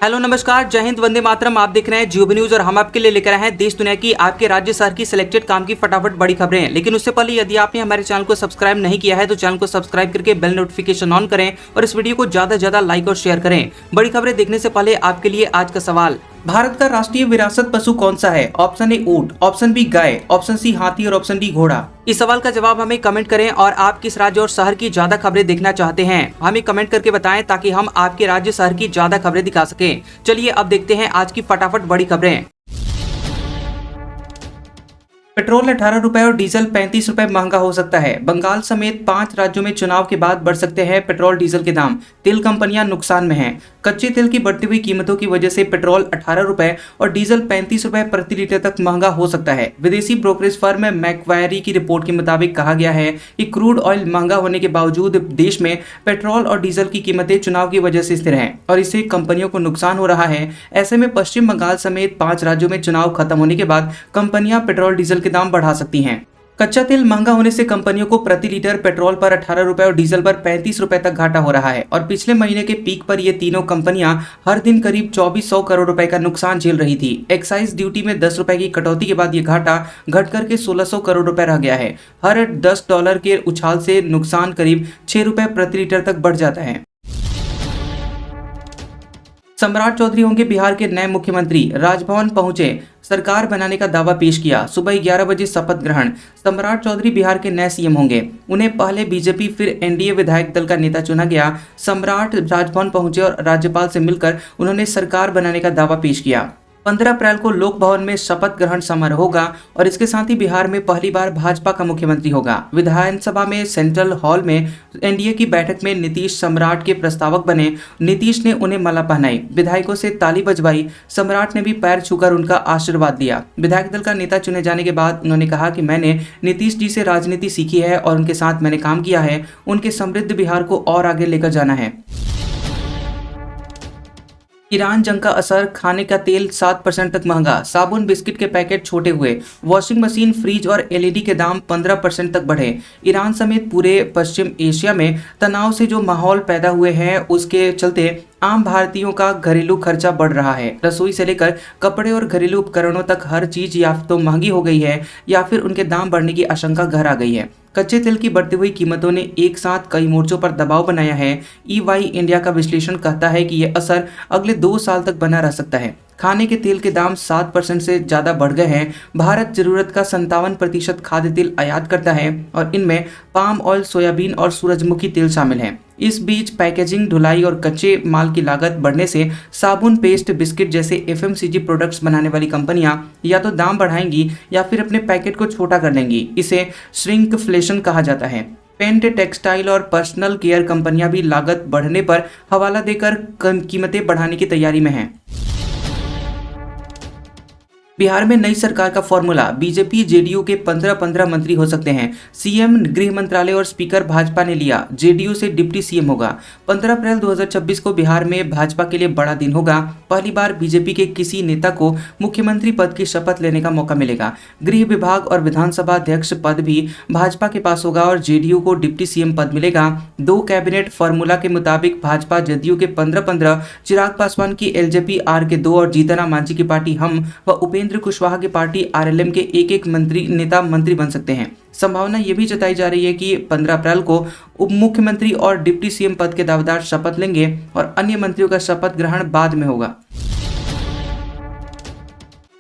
Hello नमस्कार, जय हिंद, वंदे मातरम। आप देख रहे हैं जियो न्यूज और हम आपके लिए लेकर आए हैं देश दुनिया की, आपके राज्य शहर की सिलेक्टेड काम की फटाफट बड़ी खबरें। लेकिन उससे पहले यदि आपने हमारे चैनल को सब्सक्राइब नहीं किया है तो चैनल को सब्सक्राइब करके बेल नोटिफिकेशन ऑन करें और इस वीडियो को ज्यादा से ज्यादा लाइक और शेयर करें। बड़ी खबरें देखने से पहले आपके लिए आज का सवाल, भारत का राष्ट्रीय विरासत पशु कौन सा है? ऑप्शन ए ऊंट, ऑप्शन बी गाय, ऑप्शन सी हाथी और ऑप्शन डी घोड़ा। इस सवाल का जवाब हमें कमेंट करें और आप किस राज्य और शहर की ज्यादा खबरें देखना चाहते हैं हमें कमेंट करके बताएं ताकि हम आपके राज्य शहर की ज्यादा खबरें दिखा सकें। चलिए अब देखते हैं आज की फटाफट बड़ी खबरें। पेट्रोल 18 रुपए और डीजल 35 रुपए महंगा हो सकता है। बंगाल समेत 5 राज्यों में चुनाव के बाद बढ़ सकते हैं पेट्रोल डीजल के दाम। तेल कंपनियां नुकसान में हैं। कच्चे तेल की बढ़ती हुई कीमतों की वजह से पेट्रोल 18 रुपए और डीजल 35 रुपए प्रति लीटर तक महंगा हो सकता है। विदेशी ब्रोकरेज फर्म मैक्वायरी की रिपोर्ट के मुताबिक कहा गया है कि क्रूड ऑयल महंगा होने के बावजूद देश में पेट्रोल और डीजल की कीमतें चुनाव की वजह से स्थिर हैं और इससे कंपनियों को नुकसान हो रहा है। ऐसे में पश्चिम बंगाल समेत 5 राज्यों में चुनाव खत्म होने के बाद कंपनियां पेट्रोल डीजल के दाम बढ़ा सकती हैं। कच्चा तेल महंगा होने से कंपनियों को प्रति लीटर पेट्रोल पर 18 रुपए और डीजल पर 35 रुपए तक घाटा हो रहा है और पिछले महीने के पीक पर ये तीनों कंपनियां हर दिन करीब 2400 करोड़ रुपए का नुकसान झेल रही थी। एक्साइज ड्यूटी में 10 रुपए की कटौती के बाद ये घाटा घट करके 1600 करोड़ रुपए रह गया है। हर $10 के उछाल से नुकसान करीब 6 रुपए प्रति लीटर तक बढ़ जाता है। सम्राट चौधरी होंगे बिहार के नए मुख्यमंत्री। राजभवन पहुंचे, सरकार बनाने का दावा पेश किया। सुबह 11 बजे शपथ ग्रहण। सम्राट चौधरी बिहार के नए सीएम होंगे। उन्हें पहले बीजेपी फिर एनडीए विधायक दल का नेता चुना गया। सम्राट राजभवन पहुंचे और राज्यपाल से मिलकर उन्होंने सरकार बनाने का दावा पेश किया। 15 अप्रैल को लोक भवन में शपथ ग्रहण समारोह होगा और इसके साथ ही बिहार में पहली बार भाजपा का मुख्यमंत्री होगा। विधानसभा में सेंट्रल हॉल में एनडीए की बैठक में नीतीश सम्राट के प्रस्तावक बने। नीतीश ने उन्हें माला पहनाई, विधायकों से ताली बजवाई। सम्राट ने भी पैर छूकर उनका आशीर्वाद दिया। विधायक दल का नेता चुने जाने के बाद उन्होंने कहा कि मैंने नीतीश जी से राजनीति सीखी है और उनके साथ मैंने काम किया है। उनके समृद्ध बिहार को और आगे लेकर जाना है। ईरान जंग का असर, खाने का तेल 7% तक महंगा। साबुन बिस्किट के पैकेट छोटे हुए। वॉशिंग मशीन, फ्रिज और एलईडी के दाम 15% तक बढ़े। ईरान समेत पूरे पश्चिम एशिया में तनाव से जो माहौल पैदा हुए हैं उसके चलते आम भारतीयों का घरेलू खर्चा बढ़ रहा है। रसोई से लेकर कपड़े और घरेलू उपकरणों तक हर चीज या तो महंगी हो गई है या फिर उनके दाम बढ़ने की आशंका घर आ गई है। कच्चे तेल की बढ़ती हुई कीमतों ने एक साथ कई मोर्चों पर दबाव बनाया है। EY इंडिया का विश्लेषण कहता है कि यह असर अगले 2 साल तक बना रह सकता है। खाने के तेल के दाम 7% से ज़्यादा बढ़ गए हैं। भारत जरूरत का 57% खाद्य तेल आयात करता है और इनमें पाम ऑयल, सोयाबीन और सूरजमुखी तेल शामिल हैं। इस बीच पैकेजिंग, ढुलाई और कच्चे माल की लागत बढ़ने से साबुन, पेस्ट, बिस्किट जैसे FMCG प्रोडक्ट्स बनाने वाली कंपनियां या तो दाम बढ़ाएंगी या फिर अपने पैकेट को छोटा कर लेंगी। इसे श्रिंकफ्लेशन कहा जाता है। पेंट, टेक्सटाइल और पर्सनल केयर कंपनियां भी लागत बढ़ने पर हवाला देकर कीमतें बढ़ाने की तैयारी में हैं। बिहार में नई सरकार का फॉर्मूला, बीजेपी जेडीयू के 15-15 मंत्री हो सकते हैं। सीएम, गृह मंत्रालय और स्पीकर भाजपा ने लिया। जेडीयू से डिप्टी सीएम होगा। 15 अप्रैल 2026 को बिहार में भाजपा के लिए बड़ा दिन होगा। पहली बार बीजेपी के किसी नेता को मुख्यमंत्री पद की शपथ लेने का मौका मिलेगा। गृह विभाग और विधानसभा अध्यक्ष पद भी भाजपा के पास होगा और जेडीयू को डिप्टी सीएम पद मिलेगा। 2 कैबिनेट फॉर्मूला के मुताबिक भाजपा जदयू के 15-15, चिराग पासवान की LJP R के 2 और जीतन मांझी की पार्टी हम व उपेंद्र कुशवाहा की पार्टी RLM के एक मंत्री बन सकते हैं। संभावना यह भी जताई जा रही है कि 15 अप्रैल को उप मुख्यमंत्री और डिप्टी सीएम पद के दावेदार शपथ लेंगे और अन्य मंत्रियों का शपथ ग्रहण बाद में होगा।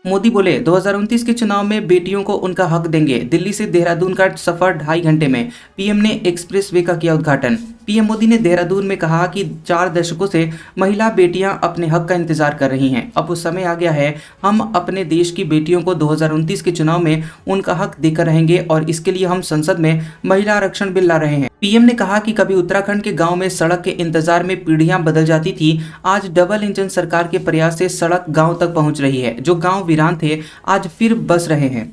मोदी बोले 2029 के चुनाव में बेटियों को उनका हक देंगे। दिल्ली से देहरादून का सफर 2.5 घंटे में। पीएम ने एक्सप्रेस वे का किया उद्घाटन। पीएम मोदी ने देहरादून में कहा कि 4 दशकों से महिला बेटियां अपने हक का इंतजार कर रही हैं। अब उस समय आ गया है, हम अपने देश की बेटियों को 2029 के चुनाव में उनका हक देकर रहेंगे और इसके लिए हम संसद में महिला आरक्षण बिल ला रहे हैं। पीएम ने कहा कि कभी उत्तराखंड के गांव में सड़क के इंतजार में पीढ़ियां बदल जाती थी। आज डबल इंजन सरकार के प्रयास से सड़क गांव तक पहुंच रही है। जो गांव वीरान थे आज फिर बस रहे हैं।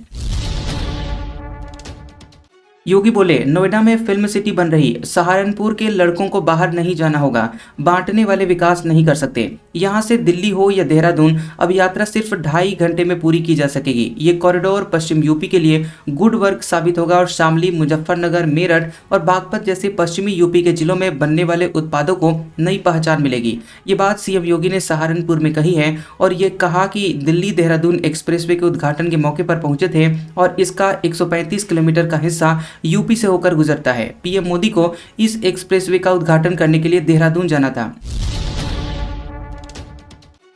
योगी बोले, नोएडा में फिल्म सिटी बन रही, सहारनपुर के लड़कों को बाहर नहीं जाना होगा, बांटने वाले विकास नहीं कर सकते। यहां से दिल्ली हो या देहरादून, अब यात्रा सिर्फ 2.5 घंटे में पूरी की जा सकेगी। ये कॉरिडोर पश्चिम यूपी के लिए गुड वर्क साबित होगा और शामली, मुजफ्फरनगर, मेरठ और बागपत जैसे पश्चिमी यूपी के जिलों में बनने वाले उत्पादों को नई पहचान मिलेगी। ये बात सीएम योगी ने सहारनपुर में कही है और ये कहा कि दिल्ली देहरादून एक्सप्रेसवे के उद्घाटन के मौके पर पहुंचे थे और इसका 135 किलोमीटर का हिस्सा यूपी से होकर गुजरता है। पीएम मोदी को इस एक्सप्रेसवे का उद्घाटन करने के लिए देहरादून जाना था।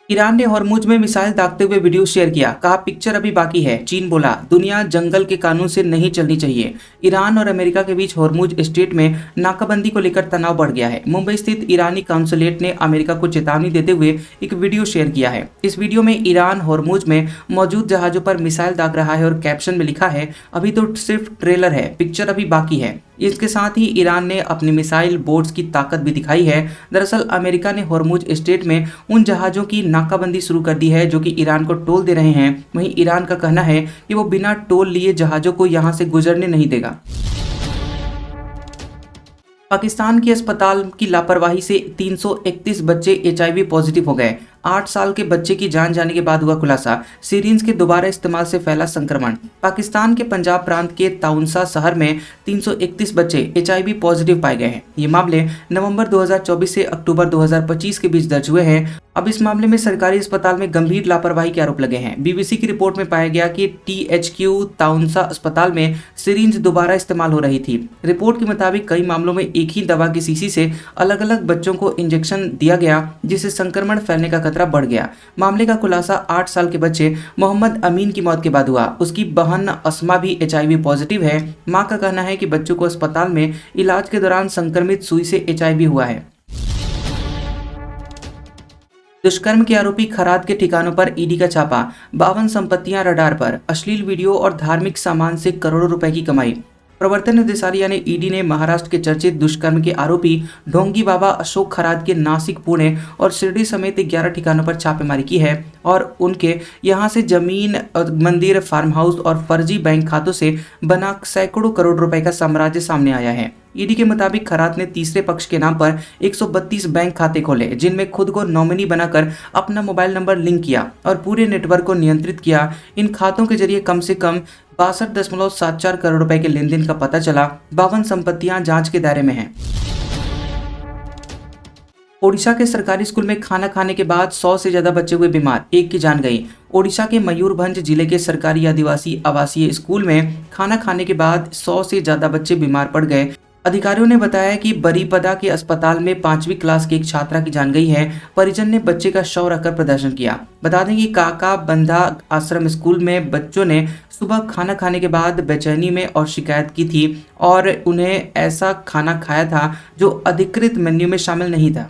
ईरान ने हॉर्मुज में मिसाइल दागते हुए वीडियो शेयर किया, कहा पिक्चर अभी बाकी है। चीन बोला, दुनिया जंगल के कानून से नहीं चलनी चाहिए। ईरान और अमेरिका के बीच हॉर्मुज स्ट्रेट में नाकाबंदी को लेकर तनाव बढ़ गया है। मुंबई स्थित ईरानी काउंसुलेट ने अमेरिका को चेतावनी देते हुए एक वीडियो शेयर किया है। इस वीडियो में ईरान हॉर्मुज में मौजूद जहाजों पर मिसाइल दाग रहा है और कैप्शन में लिखा है, अभी तो सिर्फ ट्रेलर है, पिक्चर अभी बाकी है। इसके साथ ही ईरान ने अपनी मिसाइल बोट्स की ताकत भी दिखाई है। दरअसल अमेरिका ने हॉर्मुज स्ट्रेट में उन जहाजों की नाकाबंदी शुरू कर दी है जो कि ईरान को टोल दे रहे हैं। वहीं ईरान का कहना है कि वो बिना टोल लिए जहाजों को यहां से गुजरने नहीं देगा। पाकिस्तान के अस्पताल की लापरवाही से 331 बच्चे एचआईवी पॉजिटिव हो गए। 8 साल के बच्चे की जान जाने के बाद हुआ खुलासा, सिरिंज के दोबारा इस्तेमाल से फैला संक्रमण। पाकिस्तान के पंजाब प्रांत के ताउनसा शहर में 331 बच्चे एचआईवी पॉजिटिव पाए गए हैं। ये मामले नवंबर 2024 से अक्टूबर 2025 के बीच दर्ज हुए हैं। अब इस मामले में सरकारी अस्पताल में गंभीर लापरवाही के आरोप लगे हैं। बीबीसी की रिपोर्ट में पाया गया कि टीएचक्यू ताउनसा अस्पताल में सिरिंज दोबारा इस्तेमाल हो रही थी। रिपोर्ट के मुताबिक कई मामलों में एक ही दवा की शीशी से अलग अलग बच्चों को इंजेक्शन दिया गया, जिससे संक्रमण फैलने का खतरा बढ़ गया। मामले का खुलासा 8 साल के बच्चे मोहम्मद अमीन की मौत के बाद हुआ। उसकी बहन अस्मा भी एचआईवी पॉजिटिव है। मां का कहना है कि बच्चों को अस्पताल में इलाज के दौरान संक्रमित सुई से एचआईवी हुआ है। दुष्कर्म के आरोपी खराद के ठिकानों पर ईडी का छापा, 52 संपत्तियां रडार पर, अश्लील वीडियो और धार्मिक सामान से करोड़ों रुपए की कमाई। प्रवर्तन निदेशालय यानी ईडी ने महाराष्ट्र के चर्चित दुष्कर्म के आरोपी ढोंगी बाबा अशोक खराद के नासिक, पुणे और शिरडी समेत 11 ठिकानों पर छापेमारी की है और उनके यहां से जमीन, मंदिर, फार्म हाउस और फर्जी बैंक खातों से बना सैकड़ों करोड़ रुपए का साम्राज्य सामने आया है। ईडी के मुताबिक खरात ने तीसरे पक्ष के नाम पर 132 बैंक खाते खोले, जिनमें खुद को नॉमिनी बनाकर अपना मोबाइल नंबर लिंक किया और पूरे नेटवर्क को नियंत्रित किया। इन खातों के जरिए कम से कम 62.74 करोड़ रुपए के लेन देन का पता चला। 52 संपत्तियां जांच के दायरे में हैं। ओडिशा के सरकारी स्कूल में खाना खाने के बाद 100 से ज्यादा बच्चे हुए बीमार, एक की जान गई। ओडिशा के मयूरभंज जिले के सरकारी आदिवासी आवासीय स्कूल में खाना खाने के बाद 100 से ज्यादा बच्चे बीमार पड़ गए। अधिकारियों ने बताया कि बरीपदा के अस्पताल में 5वीं क्लास की एक छात्रा की जान गई है। परिजन ने बच्चे का शव रखकर प्रदर्शन किया। बता दें कि काका बंधा आश्रम स्कूल में बच्चों ने सुबह खाना खाने के बाद बेचैनी में और शिकायत की थी और उन्हें ऐसा खाना खाया था जो अधिकृत मेन्यू में शामिल नहीं था।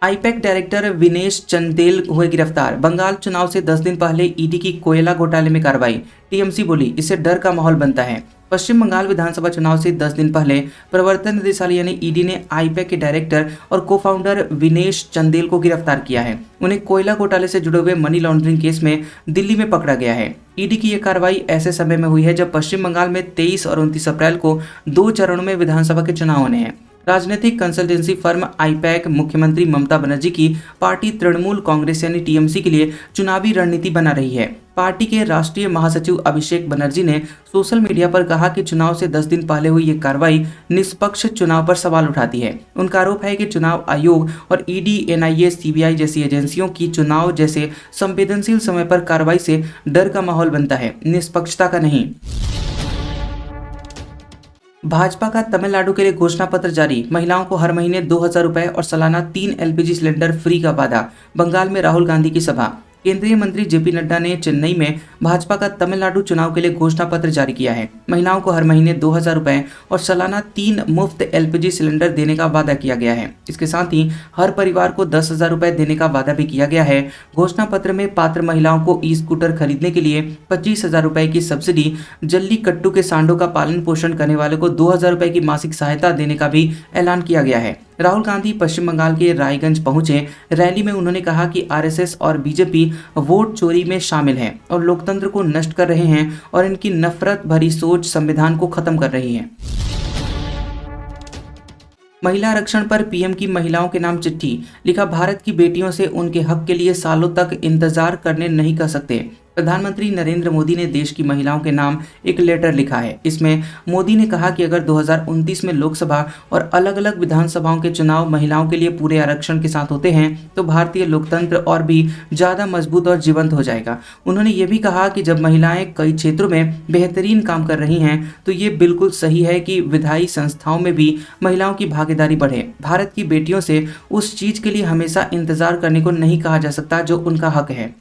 आईपैक डायरेक्टर विनेश चंदेल हुए गिरफ्तार। बंगाल चुनाव से 10 दिन पहले ईडी की कोयला घोटाले में कार्रवाई। टीएमसी बोली, इससे डर का माहौल बनता है। पश्चिम बंगाल विधानसभा चुनाव से 10 दिन पहले प्रवर्तन निदेशालय यानी ईडी ने आईपैक के डायरेक्टर और को फाउंडर विनेश चंदेल को गिरफ्तार किया है। उन्हें कोयला घोटाले से जुड़े हुए मनी लॉन्ड्रिंग केस में दिल्ली में पकड़ा गया है। ईडी की यह कार्रवाई ऐसे समय में हुई है जब पश्चिम बंगाल में 23 और 29 अप्रैल को 2 चरणों में विधानसभा के चुनाव होने हैं। राजनीतिक कंसल्टेंसी फर्म आईपैक मुख्यमंत्री ममता बनर्जी की पार्टी तृणमूल कांग्रेस यानी टीएमसी के लिए चुनावी रणनीति बना रही है। पार्टी के राष्ट्रीय महासचिव अभिषेक बनर्जी ने सोशल मीडिया पर कहा कि चुनाव से 10 दिन पहले हुई ये कार्रवाई निष्पक्ष चुनाव पर सवाल उठाती है। उनका आरोप है कि चुनाव आयोग और ईडी, एनआईए, सीबीआई जैसी एजेंसियों की चुनाव जैसे संवेदनशील समय पर कार्रवाई से डर का माहौल बनता है, निष्पक्षता का नहीं। भाजपा का तमिलनाडु के लिए घोषणा पत्र जारी। महिलाओं को हर महीने 2000 रुपए और सालाना 3 एलपीजी सिलेंडर फ्री का वादा। बंगाल में राहुल गांधी की सभा। केंद्रीय मंत्री जेपी नड्डा ने चेन्नई में भाजपा का तमिलनाडु चुनाव के लिए घोषणा पत्र जारी किया है। महिलाओं को हर महीने 2000 रुपए और सालाना 3 मुफ्त एलपीजी सिलेंडर देने का वादा किया गया है। इसके साथ ही हर परिवार को 10,000 रुपए देने का वादा भी किया गया है। घोषणा पत्र में पात्र महिलाओं को ई स्कूटर खरीदने के लिए 25,000 रुपए की सब्सिडी, जल्लीकट्टू के सांडों का पालन पोषण करने वाले को 2,000 रुपए की मासिक सहायता देने का भी ऐलान किया गया है। राहुल गांधी पश्चिम बंगाल के रायगंज पहुंचे। रैली में उन्होंने कहा कि आरएसएस और बीजेपी वोट चोरी में शामिल हैं और लोकतंत्र को नष्ट कर रहे हैं और इनकी नफरत भरी सोच संविधान को खत्म कर रही है। महिला आरक्षण पर पीएम की महिलाओं के नाम चिट्ठी। लिखा, भारत की बेटियों से उनके हक के लिए सालों तक इंतजार करने नहीं कर सकते। प्रधानमंत्री नरेंद्र मोदी ने देश की महिलाओं के नाम एक लेटर लिखा है। इसमें मोदी ने कहा कि अगर 2029 में लोकसभा और अलग अलग विधानसभाओं के चुनाव महिलाओं के लिए पूरे आरक्षण के साथ होते हैं तो भारतीय लोकतंत्र और भी ज़्यादा मजबूत और जीवंत हो जाएगा। उन्होंने ये भी कहा कि जब महिलाएं कई क्षेत्रों में बेहतरीन काम कर रही हैं तो ये बिल्कुल सही है कि विधायी संस्थाओं में भी महिलाओं की भागीदारी बढ़े। भारत की बेटियों से उस चीज़ के लिए हमेशा इंतजार करने को नहीं कहा जा सकता जो उनका हक है।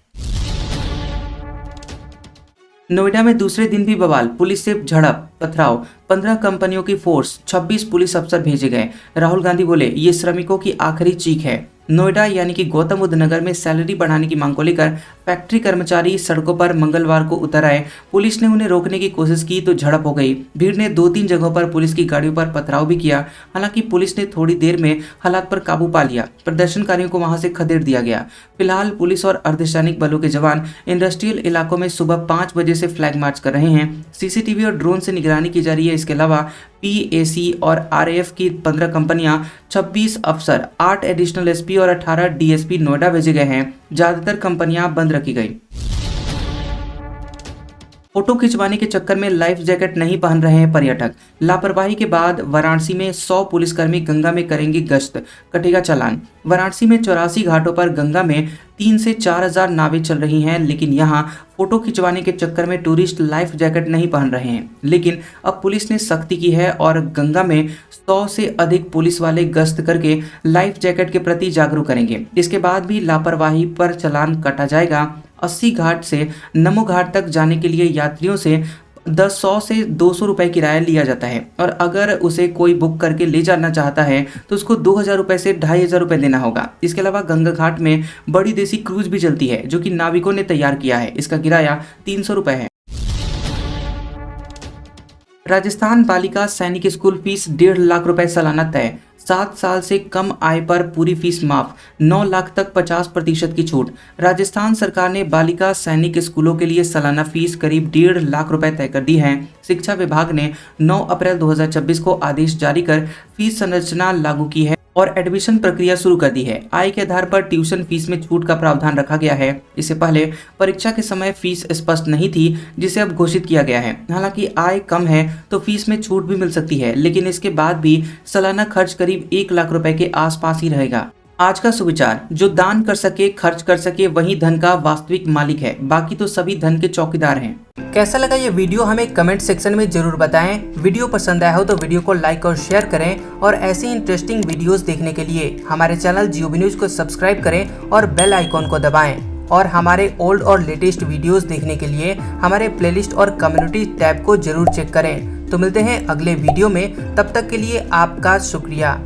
नोएडा में दूसरे दिन भी बवाल, पुलिस से झड़प पथराव, 15 कंपनियों की फोर्स, 26 पुलिस अफसर भेजे गए। राहुल गांधी बोले ये श्रमिकों की आखिरी चीख है। नोएडा यानी कि गौतम बुद्ध नगर में सैलरी बढ़ाने की मांग को लेकर फैक्ट्री कर्मचारी सड़कों पर मंगलवार को उतर आए। पुलिस ने उन्हें रोकने की कोशिश की तो झड़प हो गई। भीड़ ने 2-3 जगहों पर पुलिस की गाड़ियों पर पथराव भी किया। हालांकि पुलिस ने थोड़ी देर में हालात पर काबू पा लिया। प्रदर्शनकारियों को वहां से खदेड़ दिया गया। फिलहाल पुलिस और अर्धसैनिक बलों के जवान इंडस्ट्रियल इलाकों में सुबह 5 बजे से फ्लैग मार्च कर रहे हैं। सीसीटीवी और ड्रोन से निगरानी की जा रही है। इसके अलावा पीएसी और आरएएफ की 15 कंपनियां, 26 अफसर, 8 एडिशनल एसपी और 18 डीएसपी नोएडा भेजे गए हैं। ज्यादातर कंपनियां बंद रखी गई। फोटो खिंचवाने के चक्कर में लाइफ जैकेट नहीं पहन रहे हैं पर्यटक। लापरवाही के बाद वाराणसी में 100 पुलिसकर्मी गंगा में करेंगे गश्त, कटेगा चालान। वाराणसी में 84 घाटों पर गंगा में 3 से 4 हजार नावें चल रही हैं, लेकिन यहां फोटो खिंचवाने के चक्कर में टूरिस्ट लाइफ जैकेट नहीं पहन रहे हैं। लेकिन अब पुलिस ने सख्ती की है और गंगा में 100 से अधिक पुलिस वाले गश्त करके लाइफ जैकेट के प्रति जागरूक करेंगे। इसके बाद भी लापरवाही पर चालान काटा जाएगा। 80 घाट से नमो घाट तक जाने के लिए यात्रियों से 100 से 200 रुपए किराया लिया जाता है और अगर उसे कोई बुक करके ले जाना चाहता है तो उसको 2000 रुपए से 2500 रुपए देना होगा। इसके अलावा गंगा घाट में बड़ी देसी क्रूज भी चलती है जो कि नाविकों ने तैयार किया है। इसका किराया 300 रुपए है। राजस्थान बालिका सैनिक स्कूल फीस 1.5 लाख रुपए सालाना तय। 7 साल से कम आय पर पूरी फीस माफ, 9 लाख तक 50% की छूट। राजस्थान सरकार ने बालिका सैनिक स्कूलों के लिए सालाना फीस करीब 1.5 लाख रुपए तय कर दी है। शिक्षा विभाग ने 9 अप्रैल 2026 को आदेश जारी कर फीस संरचना लागू की है और एडमिशन प्रक्रिया शुरू कर दी है। आय के आधार पर ट्यूशन फीस में छूट का प्रावधान रखा गया है। इससे पहले परीक्षा के समय फीस स्पष्ट नहीं थी, जिसे अब घोषित किया गया है। हालांकि आय कम है तो फीस में छूट भी मिल सकती है, लेकिन इसके बाद भी सालाना खर्च करीब 1 लाख रुपए के आसपास ही रहेगा। आज का सुविचार, जो दान कर सके, खर्च कर सके, वही धन का वास्तविक मालिक है, बाकी तो सभी धन के चौकीदार हैं। कैसा लगा ये वीडियो हमें कमेंट सेक्शन में जरूर बताएं। वीडियो पसंद आया हो तो वीडियो को लाइक और शेयर करें और ऐसी इंटरेस्टिंग वीडियोस देखने के लिए हमारे चैनल जियोबी न्यूज को सब्सक्राइब करें और बेल आइकॉन को दबाएं। और हमारे ओल्ड और लेटेस्ट वीडियोस देखने के लिए हमारे प्लेलिस्ट और कम्युनिटी टैब को जरूर चेक करें। तो मिलते हैं अगले वीडियो में, तब तक के लिए आपका शुक्रिया।